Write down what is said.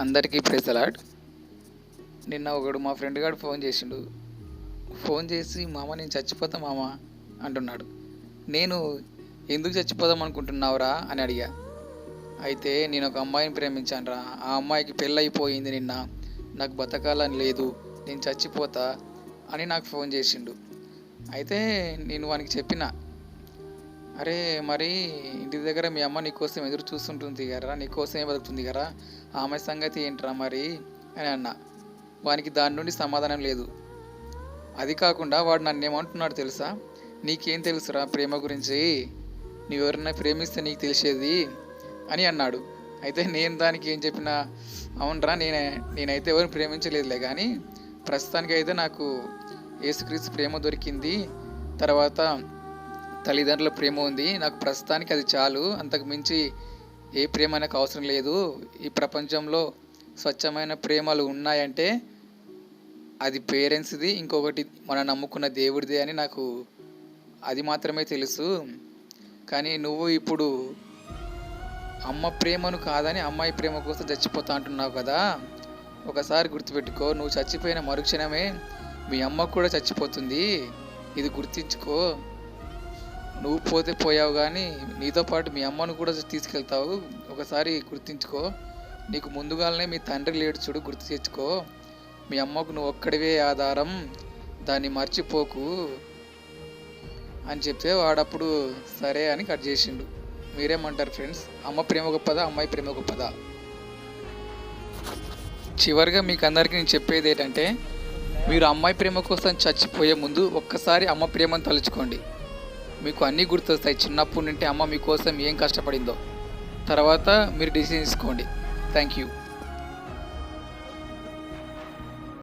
అందరికీ ప్రైజ్ అలాడ్. నిన్న ఒకడు మా ఫ్రెండ్ గారు ఫోన్ చేసిండు. ఫోన్ చేసి మామ నేను చచ్చిపోతా మామ అంటున్నాడు. నేను ఎందుకు చచ్చిపోదాం అనుకుంటున్నావురా అని అడిగా. అయితే నేను ఒక అమ్మాయిని ప్రేమించానురా, ఆ అమ్మాయికి పెళ్ళైపోయింది నిన్న, నాకు బతకాలని లేదు, నేను చచ్చిపోతా అని నాకు ఫోన్ చేసిండు. అయితే నేను వానికి చెప్పిన, అరే మరి ఇంటి దగ్గర మీ అమ్మ నీకోసం ఎదురు చూస్తుంటుంది కదా, నీకోసమే బతుకుతుంది కదా, ఆమె సంగతి ఏంట్రా మరి అని అన్నా. వానికి దాని నుండి సమాధానం లేదు. అది కాకుండా వాడు నన్ను ఏమంటున్నాడు తెలుసా, నీకేం తెలుసురా ప్రేమ గురించి, నువ్వు ఎవరైనా ప్రేమిస్తే నీకు తెలిసేది అని అన్నాడు. అయితే నేను దానికి ఏం చెప్పినా, అవునరా నేనైతే ఎవరిని ప్రేమించలేదులే, కానీ ప్రస్తుతానికి అయితే నాకు యేసుక్రీస్తు ప్రేమ దొరికింది, తర్వాత తల్లిదండ్రుల ప్రేమ ఉంది, నాకు ప్రస్తుతానికి అది చాలు, అంతకు మించి ఏ ప్రేమ నాకు అవసరం లేదు. ఈ ప్రపంచంలో స్వచ్ఛమైన ప్రేమలు ఉన్నాయంటే అది పేరెంట్స్ది, ఇంకొకటి మనం నమ్ముకున్న దేవుడిది అని నాకు అది మాత్రమే తెలుసు. కానీ నువ్వు ఇప్పుడు అమ్మ ప్రేమను కాదని అమ్మాయి ప్రేమ కోసం చచ్చిపోతా అంటున్నావు కదా, ఒకసారి గుర్తుపెట్టుకో, నువ్వు చచ్చిపోయిన మరుక్షణమే మీ అమ్మ కూడా చచ్చిపోతుంది, ఇది గుర్తించుకో. నువ్వు పోతే పోయావు కానీ నీతో పాటు మీ అమ్మను కూడా తీసుకెళ్తావు, ఒకసారి గుర్తించుకో. నీకు ముందుగానే మీ తండ్రి లేడు చూడు, గుర్తు తెచ్చుకో. మీ అమ్మకు నువ్వు ఒక్కడివే ఆధారం, దాన్ని మర్చిపోకు అని చెప్తే వాడప్పుడు సరే అని కట్ చేసిండు. మీరేమంటారు ఫ్రెండ్స్? అమ్మ ప్రేమ గొప్పదా, అమ్మాయి ప్రేమ గొప్పదా? చివరిగా మీకు అందరికీ నేను చెప్పేది ఏంటంటే, మీరు అమ్మాయి ప్రేమ కోసం చచ్చిపోయే ముందు ఒక్కసారి అమ్మ ప్రేమను తలుచుకోండి. మీకు అన్నీ గుర్తొస్తాయి, చిన్నప్పటి నుండి అమ్మ మీకోసం ఏం కష్టపడిందో. తర్వాత మీరు డిసిషన్ తీసుకోండి. Thank you.